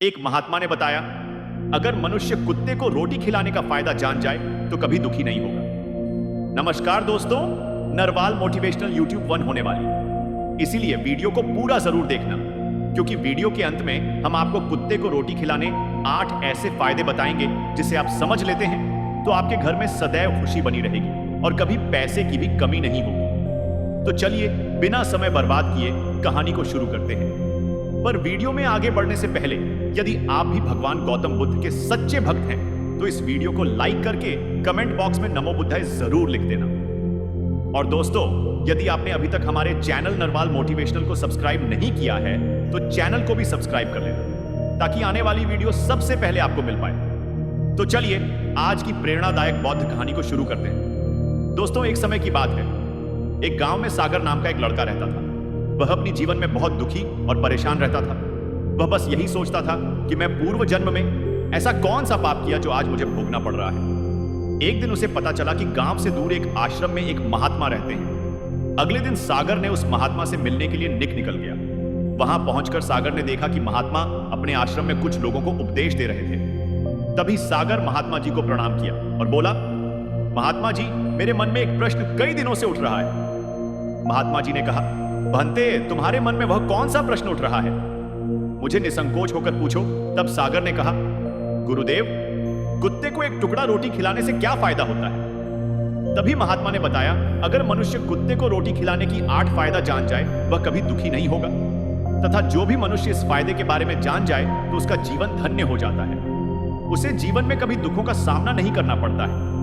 एक महात्मा ने बताया, अगर मनुष्य कुत्ते को रोटी खिलाने का फायदा जान जाए तो कभी दुखी नहीं होगा। नमस्कार दोस्तों, नरवाल मोटिवेशनल यूट्यूब 1 होने वाली, इसीलिए वीडियो को पूरा जरूर देखना, क्योंकि वीडियो के अंत में हम आपको कुत्ते को रोटी खिलाने 8 ऐसे फायदे बताएंगे जिसे आप समझ लेते हैं तो आपके घर में सदैव खुशी बनी रहेगी और कभी पैसे की भी कमी नहीं होगी। तो चलिए बिना समय बर्बाद किए कहानी को शुरू करते हैं। पर वीडियो में आगे बढ़ने से पहले यदि आप भी भगवान गौतम बुद्ध के सच्चे भक्त हैं तो इस वीडियो को लाइक करके कमेंट बॉक्स में नमो बुद्धाय जरूर लिख देना। और दोस्तों, यदि आपने अभी तक हमारे चैनल नरवाल मोटिवेशनल को सब्सक्राइब नहीं किया है तो चैनल को भी सब्सक्राइब कर लेना ताकि आने वाली वीडियो सबसे पहले आपको मिल पाए। तो चलिए आज की प्रेरणादायक बौद्ध कहानी को शुरू करते हैं। दोस्तों, एक समय की बात है, एक गांव में सागर नाम का एक लड़का रहता था। वह अपनी जीवन में बहुत दुखी और परेशान रहता था। वह बस यही सोचता था कि मैं पूर्व जन्म में ऐसा कौन सा पाप किया जो आज मुझे भोगना पड़ रहा है। एक दिन उसे पता चला कि गांव से दूर एक आश्रम में एक महात्मा रहते हैं। अगले दिन सागर ने उस महात्मा से मिलने के लिए निकल गया। वहां पहुंचकर सागर ने देखा कि महात्मा अपने आश्रम में कुछ लोगों को उपदेश दे रहे थे। तभी सागर महात्मा जी को प्रणाम किया और बोला, महात्मा जी, मेरे मन में एक प्रश्न कई दिनों से उठ रहा है। महात्मा जी ने कहा, भंते, तुम्हारे मन में वह कौन सा प्रश्न उठ रहा है? मुझे निसंकोच होकर पूछो। तब सागर ने कहा, गुरुदेव, कुत्ते को एक टुकड़ा रोटी खिलाने से क्या फायदा होता है? तभी महात्मा ने बताया, अगर मनुष्य कुत्ते को रोटी खिलाने की 8 फायदा जान जाए वह कभी दुखी नहीं होगा, तथा जो भी मनुष्य इस फायदे के बारे में जान जाए तो उसका जीवन धन्य हो जाता है। उसे जीवन में कभी दुखों का सामना नहीं करना पड़ता है।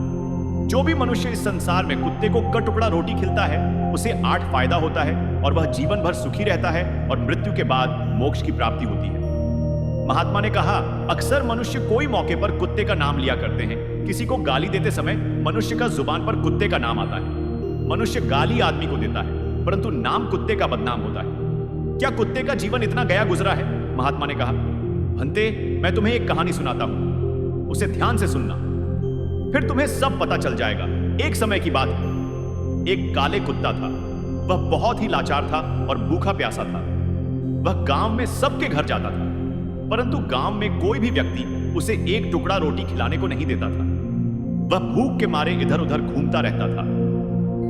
जो भी मनुष्य इस संसार में कुत्ते को का टुकड़ा रोटी खिलाता है उसे 8 फायदा होता है और वह जीवन भर सुखी रहता है और मृत्यु के बाद मोक्ष की प्राप्ति होती है। महात्मा ने कहा, अक्सर मनुष्य कोई मौके पर कुत्ते का नाम लिया करते हैं। किसी को गाली देते समय मनुष्य का जुबान पर कुत्ते का नाम आता है। मनुष्य गाली आदमी को देता है परंतु नाम कुत्ते का बदनाम होता है। क्या कुत्ते का जीवन इतना गया गुजरा है? महात्मा ने कहा, भंते, मैं तुम्हें एक कहानी सुनाता हूं, उसे ध्यान से सुनना, फिर तुम्हें सब पता चल जाएगा। एक समय की बात है, एक काले कुत्ता था। वह बहुत ही लाचार था और भूखा प्यासा था। वह गांव में सबके घर जाता था, परंतु गांव में कोई भी व्यक्ति उसे एक टुकड़ा रोटी खिलाने को नहीं देता था। वह भूख के मारे इधर उधर घूमता रहता था।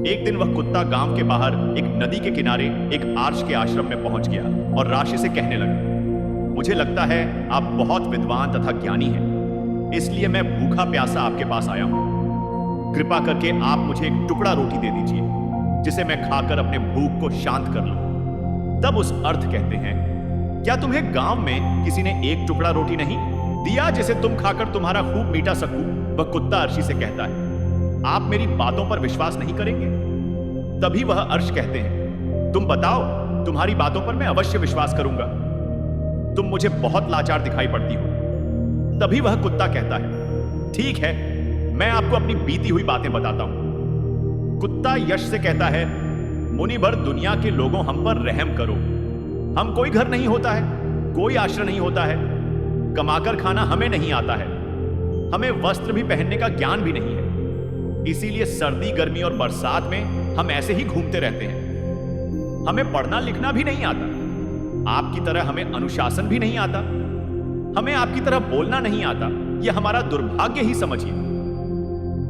एक दिन वह कुत्ता गांव के बाहर एक नदी के किनारे एक आर्ष के आश्रम में पहुंच गया और राशि से कहने लगा, मुझे लगता है आप बहुत विद्वान तथा ज्ञानी हैं, इसलिए मैं भूखा प्यासा आपके पास आया हूं। कृपा करके आप मुझे एक टुकड़ा रोटी दे दीजिए जिसे मैं खाकर अपने भूख को शांत कर लूं। तब उस अर्थ कहते हैं, क्या तुम्हें गांव में किसी ने एक टुकड़ा रोटी नहीं दिया जिसे तुम खाकर तुम्हारा खूब मीटा सकूं? वह कुत्ता अर्शी से कहता है, आप मेरी बातों पर विश्वास नहीं करेंगे? तभी वह अर्श कहते हैं, तुम बताओ, तुम्हारी बातों पर मैं अवश्य विश्वास करूंगा। तुम मुझे बहुत लाचार दिखाई पड़ती हो। तभी वह कुत्ता कहता है, ठीक है, मैं आपको अपनी बीती हुई बातें बताता हूं। कुत्ता यश से कहता है, मुनि भर दुनिया के लोगों, हम पर रहम करो। हम कोई घर नहीं होता है, कोई आश्रय नहीं होता है, कमाकर खाना हमें नहीं आता है, हमें वस्त्र भी पहनने का ज्ञान भी नहीं है, इसीलिए सर्दी गर्मी और बरसात में हम ऐसे ही घूमते रहते हैं। हमें पढ़ना लिखना भी नहीं आता, आपकी तरह हमें अनुशासन भी नहीं आता, हमें आपकी तरह बोलना नहीं आता, यह हमारा दुर्भाग्य ही समझिए।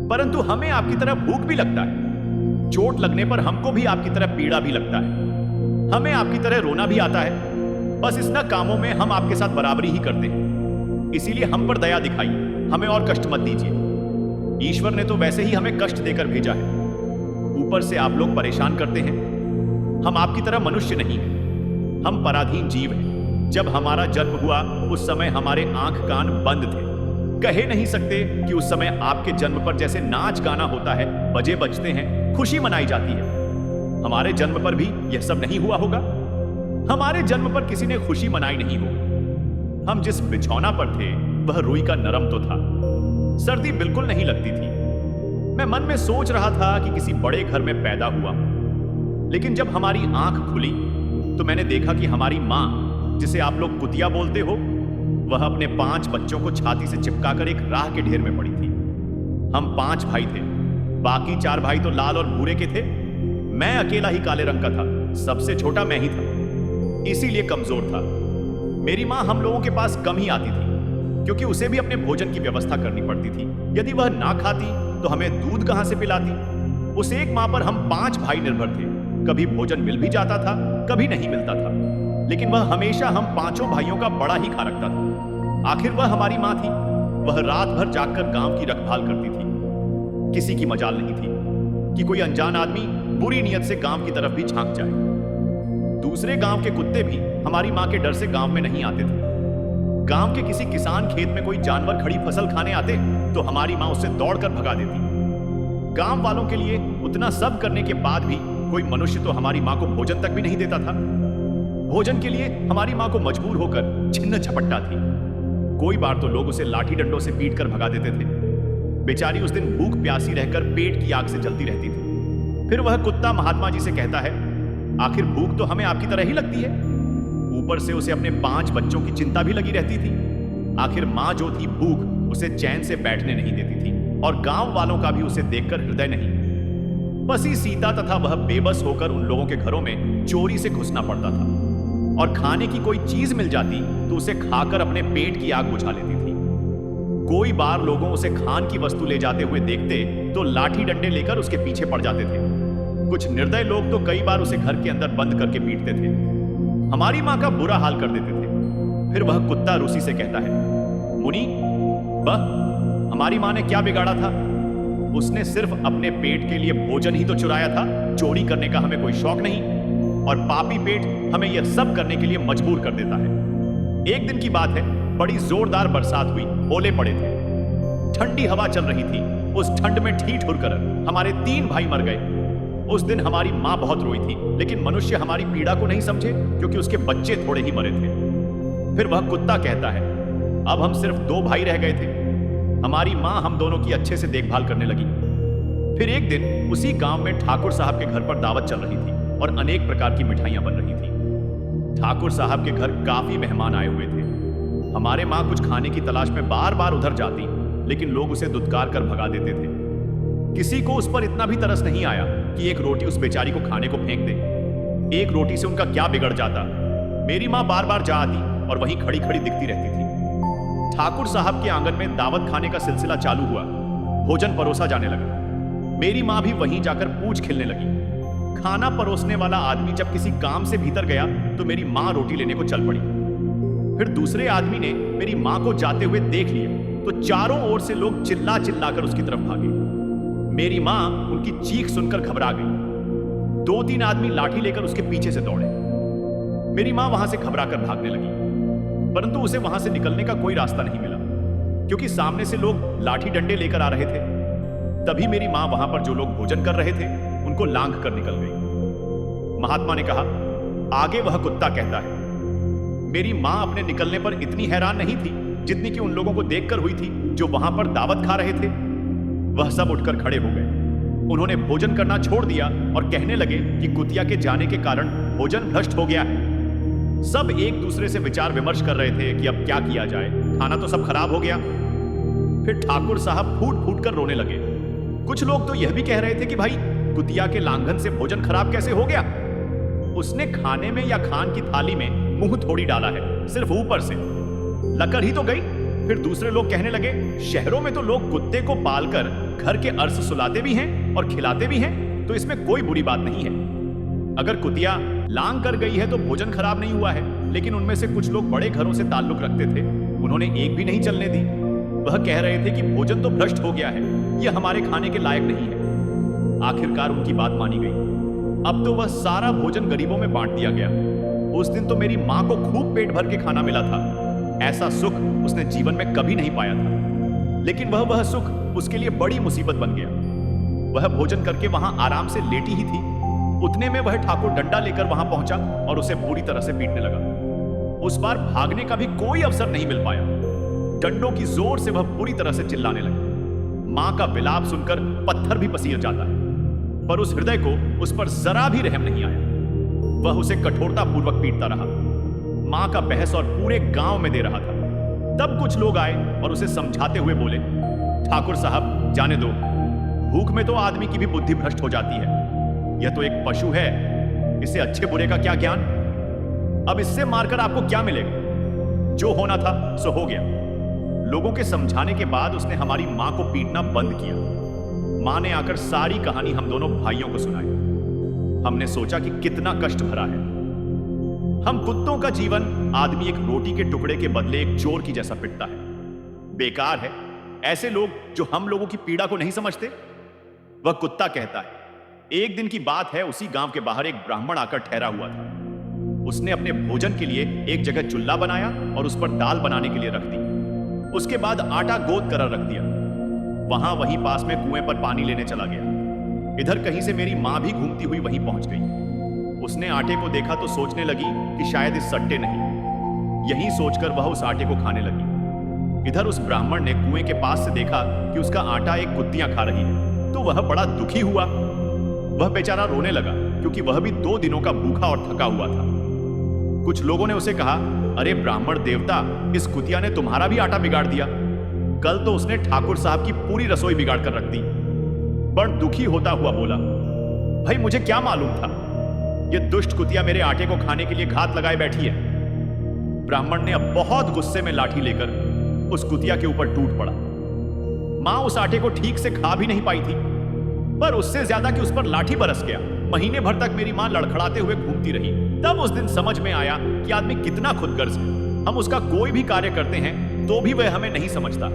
परंतु हमें आपकी तरह भूख भी लगता है, चोट लगने पर हमको भी आपकी तरह पीड़ा भी लगता है, हमें आपकी तरह रोना भी आता है। बस इन कामों में हम आपके साथ बराबरी ही करते हैं, इसीलिए हम पर दया दिखाइए, हमें और कष्ट मत दीजिए। ईश्वर ने तो वैसे ही हमें कष्ट देकर भेजा है, ऊपर से आप लोग परेशान करते हैं। हम आपकी तरह मनुष्य नहीं हैं, हम पराधीन जीव हैं। जब हमारा जन्म हुआ उस समय हमारे आंख कान बंद थे, कहे नहीं सकते कि उस समय आपके जन्म पर जैसे नाच गाना होता है, बजे बजते हैं, खुशी मनाई जाती है। हमारे जन्म पर भी यह सब नहीं हुआ होगा। हमारे जन्म पर किसी ने खुशी मनाई नहीं होगी। हम जिस बिछौना पर थे वह रुई का नरम तो था, सर्दी बिल्कुल नहीं लगती थी। मैं मन में सोच रहा था कि किसी बड़े घर में पैदा हुआ, लेकिन जब हमारी आंख खुली तो मैंने देखा कि हमारी मां, जिसे आप लोग कुतिया बोलते हो, वह अपने 5 बच्चों को छाती से चिपकाकर एक राह के ढेर में पड़ी थी। हम 5 भाई थे, बाकी 4 भाई तो लाल और भूरे के थे। मैं अकेला ही काले रंग का था, सबसे छोटा मैं ही था, इसीलिए कमजोर था। मेरी माँ हम लोगों के पास कम ही आती थी, क्योंकि उसे भी अपने भोजन की व्यवस्था करनी पड़ती थी। यदि वह ना खाती तो हमें दूध कहां से पिलाती। उस एक माँ पर हम 5 भाई निर्भर थे। कभी भोजन मिल भी जाता था, कभी नहीं मिलता था, लेकिन वह हमेशा हम 5 भाइयों का बड़ा ही खा रखता था। आखिर वह हमारी माँ थी। वह रात भर जागकर गांव की रखभाल करती थी। किसी की मजाल नहीं थी कि कोई अनजान आदमी बुरी नीयत से गांव की तरफ भी झांक जाए। दूसरे गांव के कुत्ते भी हमारी माँ के डर से गांव में नहीं आते थे। गांव के किसी किसान खेत में कोई जानवर खड़ी फसल खाने आते तो हमारी माँ उससे दौड़कर भगा देती। गांव वालों के लिए उतना सब करने के बाद भी कोई मनुष्य तो हमारी माँ को भोजन तक भी नहीं देता था। भोजन के लिए हमारी माँ को मजबूर होकर छिन्न झपट्टा थी। कोई बार तो लोग उसे लाठी डंडों से पीट कर भगा देते थे। बेचारी उस दिन भूख प्यासी रहकर पेट की आग से जलती रहती थी। फिर वह कुत्ता महात्मा जी से कहता है, आखिर भूख तो हमें आपकी तरह ही लगती है। ऊपर से उसे अपने 5 बच्चों की चिंता भी लगी रहती थी। आखिर माँ जो थी भूख उसे चैन से बैठने नहीं देती थी, और गांव वालों का भी उसे देखकर हृदय नहीं। बसी सीता तथा वह बेबस होकर उन लोगों के घरों में चोरी से घुसना पड़ता था, और खाने की कोई चीज मिल जाती तो उसे खाकर अपने पेट की आग बुझा लेती थी। कोई बार लोगों उसे खान की वस्तु ले जाते हुए देखते तो लाठी डंडे लेकर उसके पीछे पड़ जाते थे। कुछ निर्दय लोग तो कई बार उसे घर के अंदर बंद करके पीटते थे। हमारी माँ का बुरा हाल कर देते थे। फिर वह कुत्ता रूसी से कहता है, मुनि, वह हमारी माँ ने क्या बिगाड़ा था? उसने सिर्फ अपने पेट के लिए भोजन ही तो चुराया था। चोरी करने का हमें कोई शौक नहीं, और पापी पेट हमें यह सब करने के लिए मजबूर कर देता है। एक दिन की बात है, बड़ी जोरदार बरसात हुई, ओले पड़े थे, ठंडी हवा चल रही थी। उस ठंड में ठीठ हुर कर हमारे 3 भाई मर गए। उस दिन हमारी माँ बहुत रोई थी, लेकिन मनुष्य हमारी पीड़ा को नहीं समझे, क्योंकि उसके बच्चे थोड़े ही मरे थे। फिर वह कुत्ता कहता है, अब हम सिर्फ 2 भाई रह गए थे। हमारी माँ हम दोनों की अच्छे से देखभाल करने लगी। फिर एक दिन उसी गांव में ठाकुर साहब के घर पर दावत चल रही थी और अनेक प्रकार की मिठाइयां बन रही थी। ठाकुर साहब के घर काफी मेहमान आए हुए थे। हमारे माँ कुछ खाने की तलाश में बार बार उधर जाती, लेकिन लोग उसे दुत्कार कर भगा देते थे। किसी को उस पर इतना भी तरस नहीं आया कि एक रोटी उस बेचारी को खाने को फेंक दे। एक रोटी से उनका क्या बिगड़ जाता। मेरी माँ बार बार जा आती और वहीं खड़ी खड़ी दिखती रहती थी। ठाकुर साहब के आंगन में दावत खाने का सिलसिला चालू हुआ। भोजन परोसा जाने लगा। मेरी माँ भी वहीं जाकर पूछ खिलने लगी। खाना परोसने वाला आदमी जब किसी काम से भीतर गया तो मेरी माँ रोटी लेने को चल पड़ी। फिर दूसरे आदमी ने मेरी माँ को जाते हुए देख लिया तो चारों ओर से लोग चिल्ला चिल्लाकर उसकी तरफ भागे। मेरी माँ उनकी चीख सुनकर घबरा गई। 2-3 आदमी लाठी लेकर उसके पीछे से दौड़े। मेरी माँ वहां से घबरा कर भागने लगी, परंतु उसे वहां से निकलने का कोई रास्ता नहीं मिला, क्योंकि सामने से लोग लाठी डंडे लेकर आ रहे थे। तभी मेरी माँ वहां पर जो लोग भोजन कर रहे थे उनको लांघ कर निकल गई। महात्मा ने कहा, आगे वह कुत्ता कहता है। मेरी माँ अपने निकलने पर इतनी हैरान नहीं थी जितनी कि उन लोगों को देखकर हुई थी जो वहां पर दावत खा रहे थे। वह सब उठकर खड़े हो गए। उन्होंने भोजन करना छोड़ दिया और कहने लगे कि कुतिया के जाने के कारण भोजन भ्रष्ट हो गया है। सब एक दूसरे से विचार विमर्श कर रहे थे कि अब क्या किया जाए, खाना तो सब खराब हो गया। फिर ठाकुर साहब फूट फूट कर रोने लगे। कुछ लोग तो यह भी कह रहे थे कि भाई, कुतिया के लांघन से भोजन खराब कैसे हो गया? उसने खाने में या खान की थाली में मुंह थोड़ी डाला है, सिर्फ ऊपर से लकर ही तो गई। फिर दूसरे लोग कहने लगे, शहरों में तो लोग कुत्ते को पालकर घर के अर्स सुलाते भी हैं और खिलाते भी हैं, तो इसमें कोई बुरी बात नहीं है। अगर कुतिया लांग कर गई है तो भोजन खराब नहीं हुआ है। लेकिन उनमें से कुछ लोग बड़े घरों से ताल्लुक रखते थे, उन्होंने एक भी नहीं चलने दी। वह कह रहे थे कि भोजन तो भ्रष्ट हो गया है, यह हमारे खाने के लायक नहीं है। आखिरकार उनकी बात मानी गई। अब तो वह सारा भोजन गरीबों में बांट दिया गया। उस दिन तो मेरी माँ को खूब पेट भर के खाना मिला था। ऐसा सुख उसने जीवन में कभी नहीं पाया था, लेकिन वह सुख उसके लिए बड़ी मुसीबत बन गया। वह भोजन करके वहां आराम से लेटी ही थी। उतने में वह ठाकुर डंडा लेकर वहां पहुंचा और उसे बुरी तरह से पीटने लगा। उस बार भागने का भी कोई अवसर नहीं मिल पाया। डंडों की जोर से वह बुरी तरह से चिल्लाने लगी। मां का विलाप सुनकर पत्थर भी पसीज जाता है, पर उस हृदय को उस पर जरा भी रहम नहीं आया। वह उसे कठोरता पूर्वक पीटता रहा, मां का बहस और पूरे गांव में दे रहा था। तब कुछ लोग आए और उसे समझाते हुए बोले, ठाकुर साहब जाने दो, भूख में तो आदमी की भी बुद्धि भ्रष्ट हो जाती है। यह तो एक पशु है, इसे अच्छे बुरे का क्या ज्ञान? अब इससे मारकर आपको क्या मिलेगा? जो होना था सो हो गया। लोगों के समझाने के बाद उसने हमारी मां को पीटना बंद किया। मां ने आकर सारी कहानी हम दोनों भाइयों को सुनाई। हमने सोचा कि कितना कष्ट भरा है। हम कुत्तों का जीवन आदमी एक रोटी के टुकड़े के बदले एक चोर की जैसा पिटता है। बेकार है ऐसे लोग जो हम लोगों की पीड़ा को नहीं समझते। वह कुत्ता कहता है, एक दिन की बात है, उसी गांव के बाहर एक ब्राह्मण आकर ठहरा हुआ था। उसने अपने भोजन के लिए एक जगह चुल्ला बनाया और उस पर दाल बनाने के लिए रख दी। उसके बाद आटा गोद कर रख दिया। वहां वहीं पास में कुएं पर पानी लेने चला गया। इधर कहीं से मेरी मां भी घूमती हुई वहीं पहुंच गई। उसने आटे को देखा तो सोचने लगी कि शायद इस सट्टे नहीं। यही सोचकर वह उस आटे को खाने लगी। इधर उस ब्राह्मण ने कुएं के पास से देखा कि उसका आटा एक कुत्तियां खा रही है, तो वह बड़ा दुखी हुआ। वह बेचारा रोने लगा क्योंकि वह भी 2 दिनों का भूखा और थका हुआ था। कुछ लोगों ने उसे कहा, अरे ब्राह्मण देवता, इस कुतिया ने तुम्हारा भी आटा बिगाड़ दिया। कल तो उसने ठाकुर साहब की पूरी रसोई बिगाड़ कर रख दी। बड़ दुखी होता हुआ बोला, भाई मुझे क्या मालूम था, यह दुष्ट कुतिया मेरे आटे को खाने के लिए घात लगाए बैठी है। ब्राह्मण ने अब बहुत गुस्से में लाठी लेकर उस कुतिया के ऊपर टूट पड़ा। मां उस आटे को ठीक से खा भी नहीं पाई थी, पर उससे ज्यादा कि उस पर लाठी बरस गया। महीने भर तक मेरी मां लड़खड़ाते हुए घूमती रही। तब उस दिन समझ में आया कि आदमी कितना खुदगर्ज है। हम उसका कोई भी कार्य करते हैं तो भी वह हमें नहीं समझता।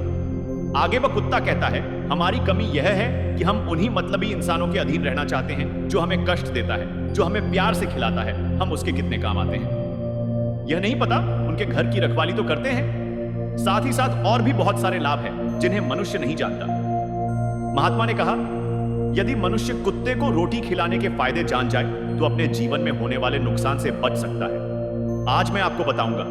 आगे वह कुत्ता कहता है, हमारी कमी यह है कि हम उन्हीं मतलबी इंसानों के अधीन रहना चाहते हैं जो हमें कष्ट देता है, जो हमें प्यार से खिलाता है। हम उसके कितने काम आते हैं। यह नहीं पता उनके घर की रखवाली तो करते हैं, साथ ही साथ और भी बहुत सारे लाभ हैं जिन्हें मनुष्य नहीं जानता। महात्मा ने कहा, यदि मनुष्य कुत्ते को रोटी खिलाने के फायदे जान जाए तो अपने जीवन में होने वाले नुकसान से बच सकता है। आज मैं आपको बताऊंगा।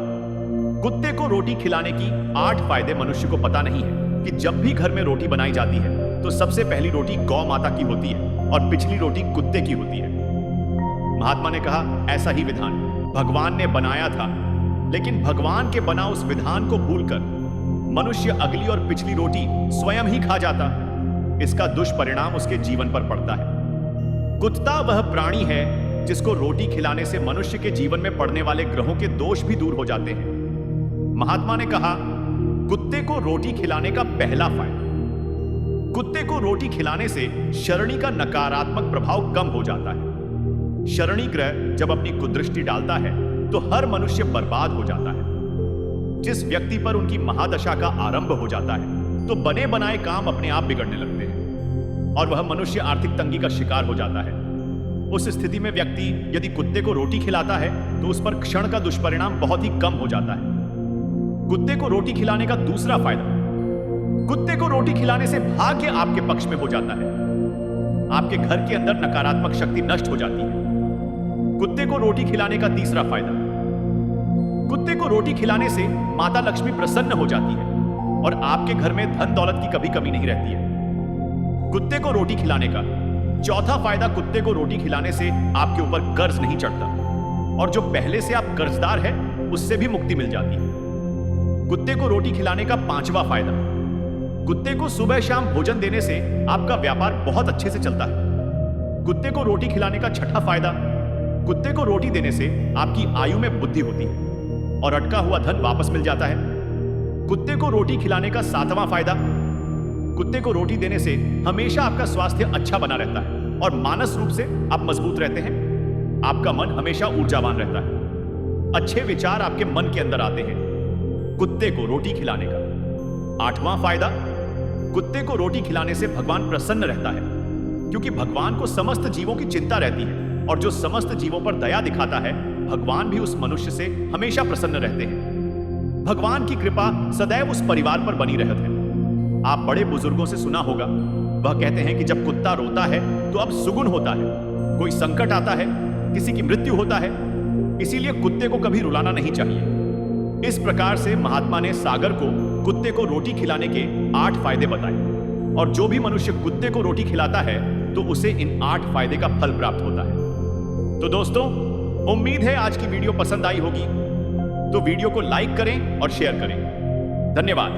कुत्ते को रोटी खिलाने की 8 फायदे मनुष्य को पता नहीं है कि जब भी घर में रोटी बनाई जाती है तो सबसे पहली रोटी गौ माता की होती है और पिछली रोटी कुत्ते की होती है। महात्मा ने कहा, ऐसा ही विधान भगवान ने बनाया था, लेकिन भगवान के बना उस विधान को भूलकर मनुष्य अगली और पिछली रोटी स्वयं ही खा जाता। इसका दुष्परिणाम उसके जीवन पर पड़ता है। कुत्ता वह प्राणी है जिसको रोटी खिलाने से मनुष्य के जीवन में पड़ने वाले ग्रहों के दोष भी दूर हो जाते हैं। महात्मा ने कहा, कुत्ते को रोटी खिलाने का पहला फायदा, कुत्ते को रोटी खिलाने से शरणी का नकारात्मक प्रभाव कम हो जाता है। शरणी ग्रह जब अपनी कुदृष्टि डालता है तो हर मनुष्य बर्बाद हो जाता है। जिस व्यक्ति पर उनकी महादशा का आरंभ हो जाता है तो बने बनाए काम अपने आप बिगड़ने लगते हैं और वह मनुष्य आर्थिक तंगी का शिकार हो जाता है। उस स्थिति में व्यक्ति यदि कुत्ते को रोटी खिलाता है तो उस पर क्षण का दुष्परिणाम बहुत ही कम हो जाता है। कुत्ते को रोटी खिलाने का दूसरा फायदा, कुत्ते को रोटी खिलाने से भाग्य आपके पक्ष में हो जाता है। आपके घर के अंदर नकारात्मक शक्ति नष्ट हो जाती है। कुत्ते को रोटी खिलाने का तीसरा फायदा, कुत्ते को रोटी खिलाने से माता लक्ष्मी प्रसन्न हो जाती है और आपके घर में धन दौलत की कभी कमी नहीं रहती है। कुत्ते को रोटी खिलाने का चौथा फायदा, कुत्ते को रोटी खिलाने से आपके ऊपर कर्ज नहीं चढ़ता और जो पहले से आप कर्जदार हैं उससे भी मुक्ति मिल जाती है। कुत्ते को रोटी खिलाने का पांचवा फायदा, कुत्ते को सुबह शाम भोजन देने से आपका व्यापार बहुत अच्छे से चलता है। कुत्ते को रोटी खिलाने का छठा फायदा, कुत्ते को रोटी देने से आपकी आयु में बुद्धि होती है और अटका हुआ धन वापस मिल जाता है। कुत्ते को रोटी खिलाने का सातवां फायदा, कुत्ते को रोटी देने से हमेशा आपका स्वास्थ्य अच्छा बना रहता है और मानस रूप से आप मजबूत रहते हैं। आपका मन हमेशा ऊर्जावान रहता है, अच्छे विचार आपके मन के अंदर आते हैं कुत्ते को रोटी खिलाने का। आठवां फायदा, कुत्ते को रोटी खिलाने से भगवान प्रसन्न रहता है क्योंकि भगवान को समस्त जीवों की चिंता रहती है और जो समस्त जीवों पर दया दिखाता है भगवान भी उस मनुष्य से हमेशा प्रसन्न रहते हैं। भगवान की कृपा सदैव उस परिवार पर बनी रहती है। आप बड़े बुजुर्गों से सुना होगा, वह कहते हैं कि जब कुत्ता रोता है तो अब सुगुन होता है, कोई संकट आता है, किसी की मृत्यु होता है, इसीलिए कुत्ते को कभी रुलाना नहीं चाहिए। इस प्रकार से महात्मा ने सागर को कुत्ते को रोटी खिलाने के 8 फायदे बताए और जो भी मनुष्य कुत्ते को रोटी खिलाता है तो उसे इन 8 फायदे का फल प्राप्त होता है। तो दोस्तों, उम्मीद है आज की वीडियो पसंद आई होगी, तो वीडियो को लाइक करें और शेयर करें। धन्यवाद।